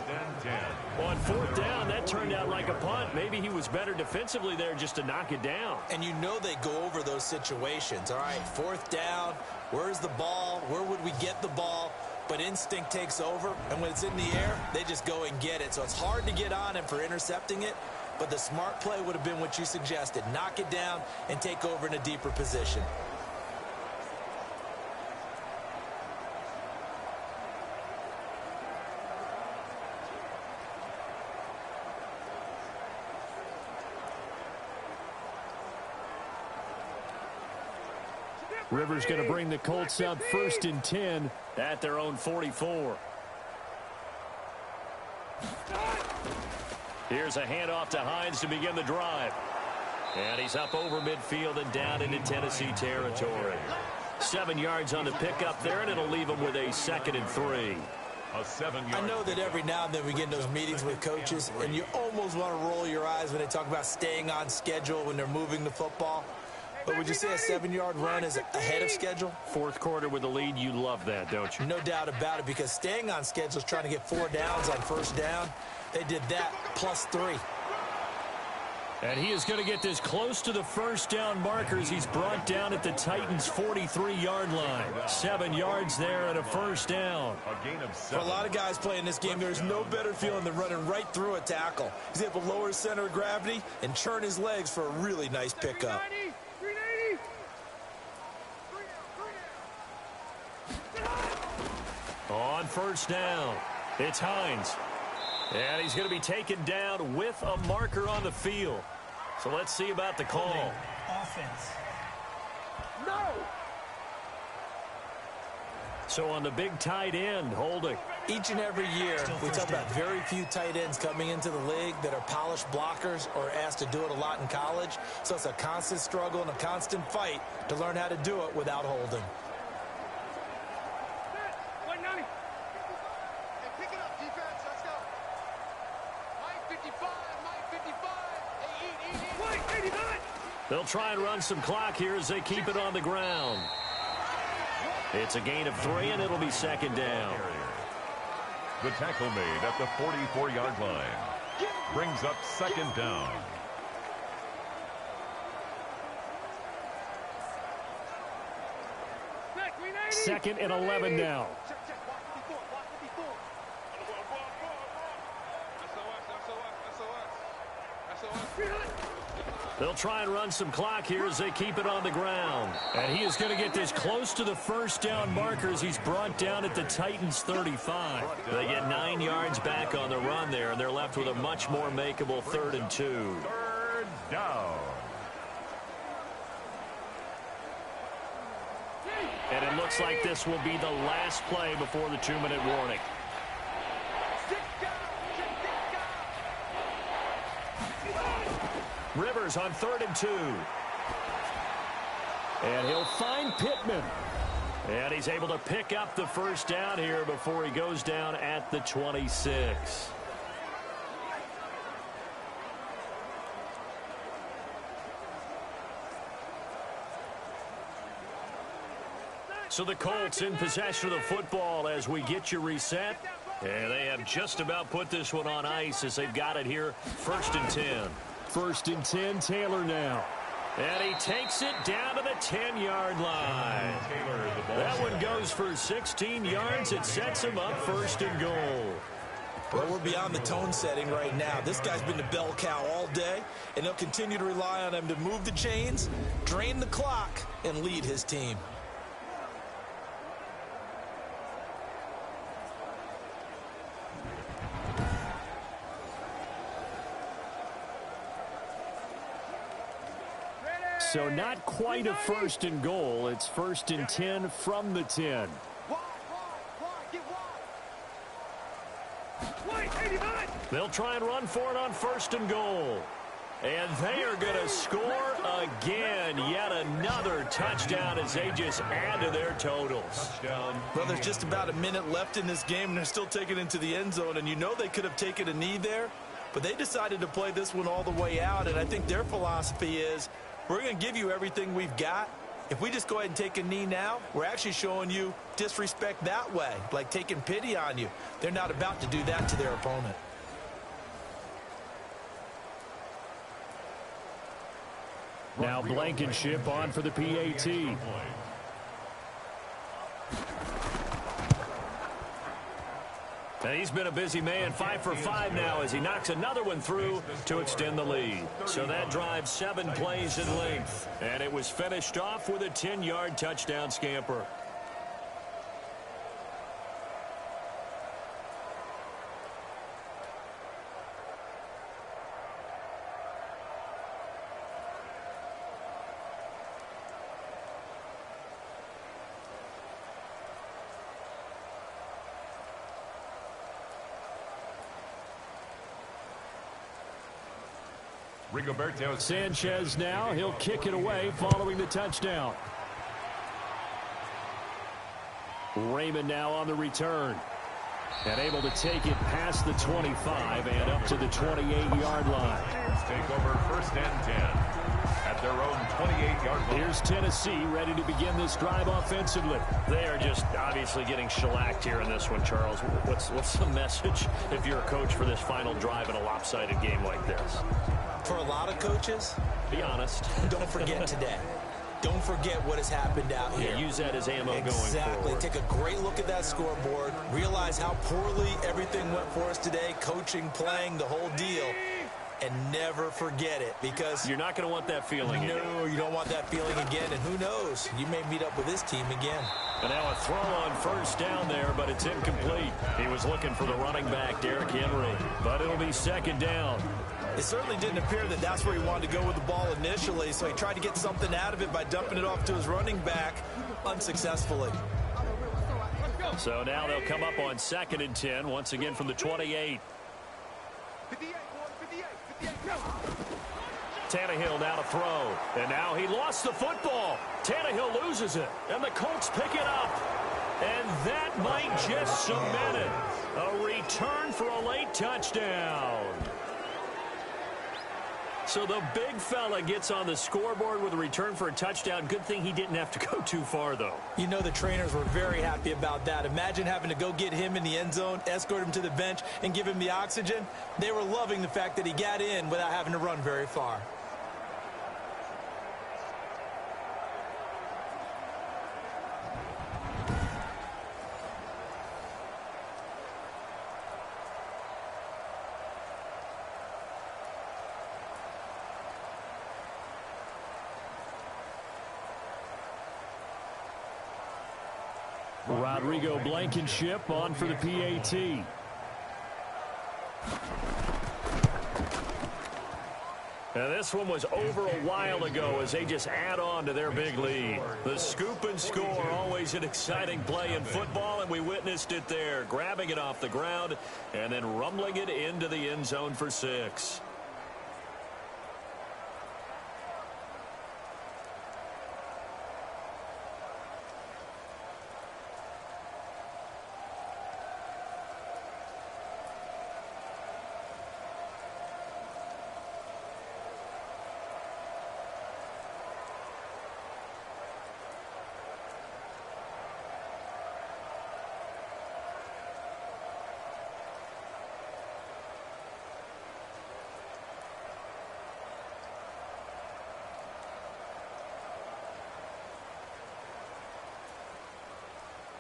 On 4th down, that turned out like a punt. Maybe he was better defensively there just to knock it down. And you know they go over those situations. All right, 4th down, where's the ball? Where would we get the ball? But instinct takes over, and when it's in the air, they just go and get it. So it's hard to get on him for intercepting it. But the smart play would have been what you suggested. Knock it down and take over in a deeper position. Rivers going to bring the Colts up 1st and 10 at their own 44. Here's a handoff to Hines to begin the drive. And he's up over midfield and down into Tennessee territory. 7 yards on the pickup there, and it'll leave him with a 2nd and 3. I know that every now and then we get in those meetings with coaches, and you almost want to roll your eyes when they talk about staying on schedule when they're moving the football. But would you say a 7-yard run is ahead of schedule? 4th quarter with the lead, you love that, don't you? No doubt about it, because staying on schedule is trying to get 4 downs on 1st down. They did that plus 3. And he is going to get this close to the 1st down markers. He's brought down at the Titans' 43-yard line. 7 yards there and a 1st down. For a lot of guys playing this game, there's no better feeling than running right through a tackle. He's able to lower his center of gravity and churn his legs for a really nice pickup. On 1st down, it's Hines. And he's going to be taken down with a marker on the field. So let's see about the call. Offense. No! So on the big tight end, holding. Each and every year, we talk about very few tight ends coming into the league that are polished blockers or asked to do it a lot in college. So it's a constant struggle and a constant fight to learn how to do it without holding. They'll try and run some clock here as they keep it on the ground. It's a gain of 3, and it'll be 2nd down. The tackle made at the 44-yard line brings up 2nd down. 2nd and 11 now. They'll try and run some clock here as they keep it on the ground. And he is going to get this close to the first down marker as he's brought down at the Titans' 35. They get 9 yards back on the run there, and they're left with a much more makeable 3rd and 2. 3rd down. And it looks like this will be the last play before the 2-minute warning. Rivers on 3rd and 2. And he'll find Pittman. And he's able to pick up the first down here before he goes down at the 26. So the Colts in possession of the football as we get you reset. And they have just about put this one on ice as they've got it here. 1st and 10. 1st and 10, Taylor now. And he takes it down to the 10-yard line. That one goes for 16 yards. It sets him up 1st and goal. Well, we're beyond the tone setting right now. This guy's been the bell cow all day, and they'll continue to rely on him to move the chains, drain the clock, and lead his team. So not quite a 1st and goal. It's 1st and 10 from the 10. They'll try and run for it on 1st and goal. And they are going to score again. Yet another touchdown as they just add to their totals. Well, there's just about a minute left in this game, and they're still taking it into the end zone. And you know they could have taken a knee there, but they decided to play this one all the way out. And I think their philosophy is, we're going to give you everything we've got. If we just go ahead and take a knee now, we're actually showing you disrespect that way, like taking pity on you. They're not about to do that to their opponent. Now Blankenship on for the PAT. And he's been a busy man, 5 for 5 now as he knocks another one through to extend the lead. So that drives 7 plays in length. And it was finished off with a 10-yard touchdown scamper. Rigoberto Sanchez now. He'll kick it away following the touchdown. Raymond now on the return. And able to take it past the 25 and up to the 28-yard line. Take over 1st and 10 at their own 28-yard line. Here's Tennessee ready to begin this drive offensively. They are just obviously getting shellacked here in this one, Charles. What's the message if you're a coach for this final drive in a lopsided game like this? For a lot of coaches, be honest. Don't forget today. Don't forget what has happened out here. Yeah, use that as ammo going forward. Exactly. Take a great look at that scoreboard. Realize how poorly everything went for us today. Coaching, playing, the whole deal. And never forget it, because you're not going to want that feeling again. No, you don't want that feeling again. And who knows? You may meet up with this team again. And now a throw on 1st down there, but it's incomplete. He was looking for the running back, Derrick Henry. But it'll be 2nd down. It certainly didn't appear that that's where he wanted to go with the ball initially, so he tried to get something out of it by dumping it off to his running back unsuccessfully. So now they'll come up on 2nd and 10, once again from the 28. Tannehill now to throw, and now he lost the football. Tannehill loses it, and the Colts pick it up. And that might just cement it. A return for a late touchdown. So the big fella gets on the scoreboard with a return for a touchdown. Good thing he didn't have to go too far, though. You know the trainers were very happy about that. Imagine having to go get him in the end zone, escort him to the bench, and give him the oxygen. They were loving the fact that he got in without having to run very far. Rodrigo Blankenship on for the PAT. Now this one was over a while ago as they just add on to their big lead. The scoop and score, always an exciting play in football, and we witnessed it there, grabbing it off the ground and then rumbling it into the end zone for 6.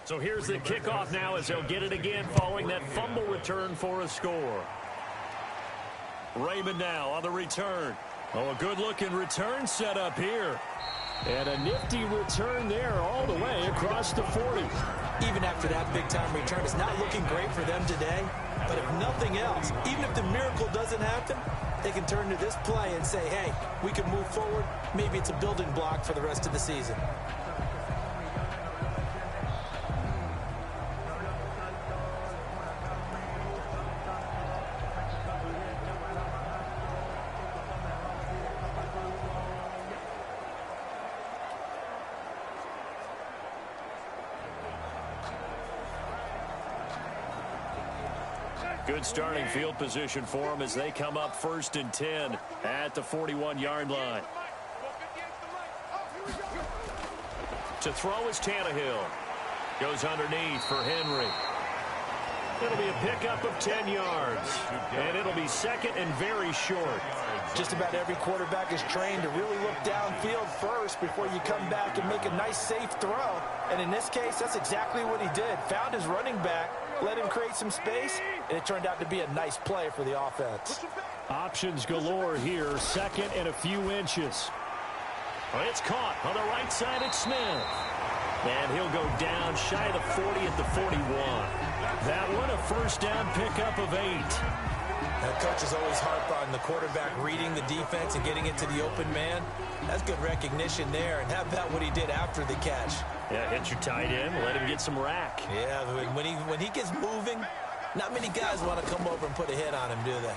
So here's the kickoff now as they'll get it again following that fumble return for a score. Raymond now on the return. Oh, a good-looking return set up here. And a nifty return there all the way across the 40. Even after that big-time return, it's not looking great for them today. But if nothing else, even if the miracle doesn't happen, they can turn to this play and say, hey, we can move forward. Maybe it's a building block for the rest of the season. Good starting field position for them as they come up 1st and 10 at the 41-yard line. To throw is Tannehill. Goes underneath for Henry. It'll be a pickup of 10 yards. And it'll be 2nd and very short. Just about every quarterback is trained to really look downfield first before you come back and make a nice, safe throw. And in this case, that's exactly what he did. Found his running back, let him create some space, and it turned out to be a nice play for the offense. Options galore here, 2nd and a few inches. It's caught on the right side at Smith. And he'll go down shy of the 40 at the 41. That one a 1st down pickup of 8. That coach is always harp on the quarterback reading the defense and getting it to the open man. That's good recognition there. And how about what he did after the catch? Yeah, hit your tight end, let him get some rack. Yeah, when he gets moving, not many guys want to come over and put a hit on him, do they?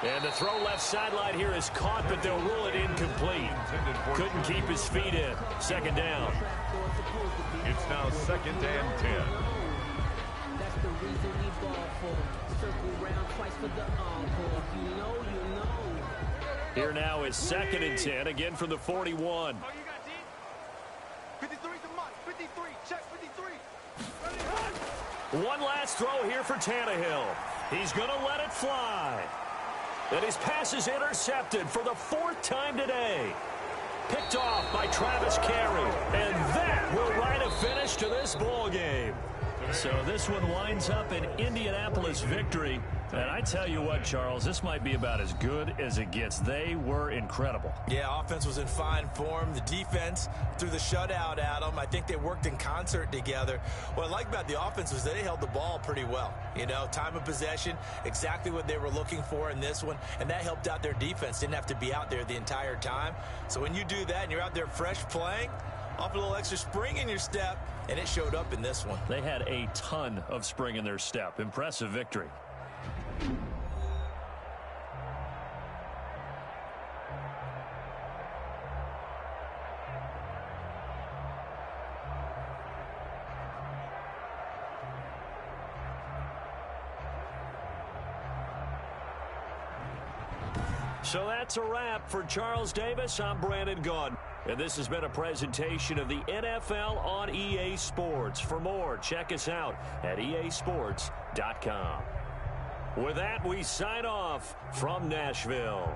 And the throw left sideline here is caught, but they'll rule it incomplete. Couldn't keep his feet in. 2nd down. It's now 2nd and 10. That's the reason we ball for. Circle round twice for the encore. If you know, you know. Here now is 2nd and 10, again from the 41. Oh, you got D? 53's a must. 53. Check 53. One last throw here for Tannehill. He's going to let it fly. And his pass is intercepted for the 4th time today. Picked off by Travis Carey. And that will write a finish to this ball game. So this one winds up an Indianapolis victory. And I tell you what, Charles, this might be about as good as it gets. They were incredible. Yeah, offense was in fine form. The defense threw the shutout at them. I think they worked in concert together. What I like about the offense was they held the ball pretty well. You know, time of possession, exactly what they were looking for in this one. And that helped out their defense. Didn't have to be out there the entire time. So when you do that and you're out there fresh playing, off a little extra spring in your step, and it showed up in this one. They had a ton of spring in their step. Impressive victory. So that's a wrap for Charles Davis. I'm Brandon Gaudin. And this has been a presentation of the NFL on EA Sports. For more, check us out at easports.com. With that, we sign off from Nashville.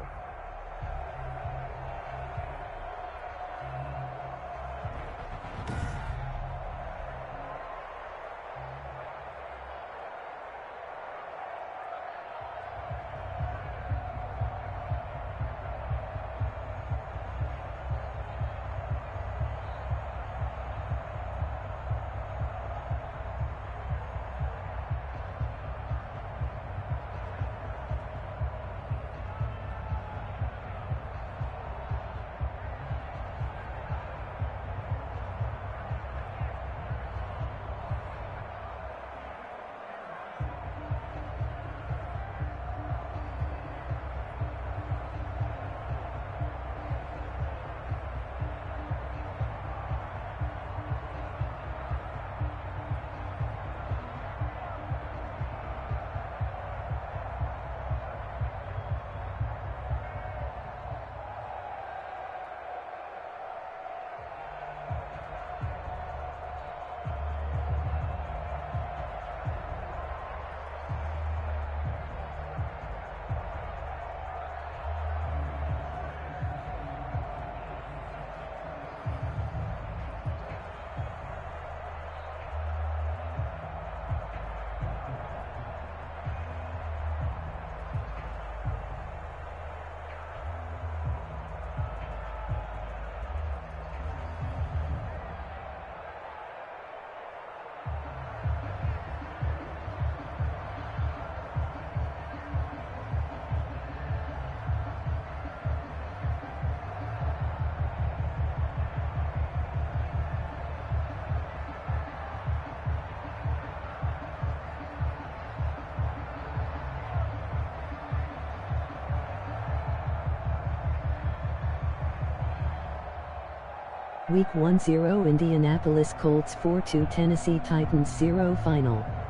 Week 1 0 Indianapolis Colts 4-2 Tennessee Titans 0 Final.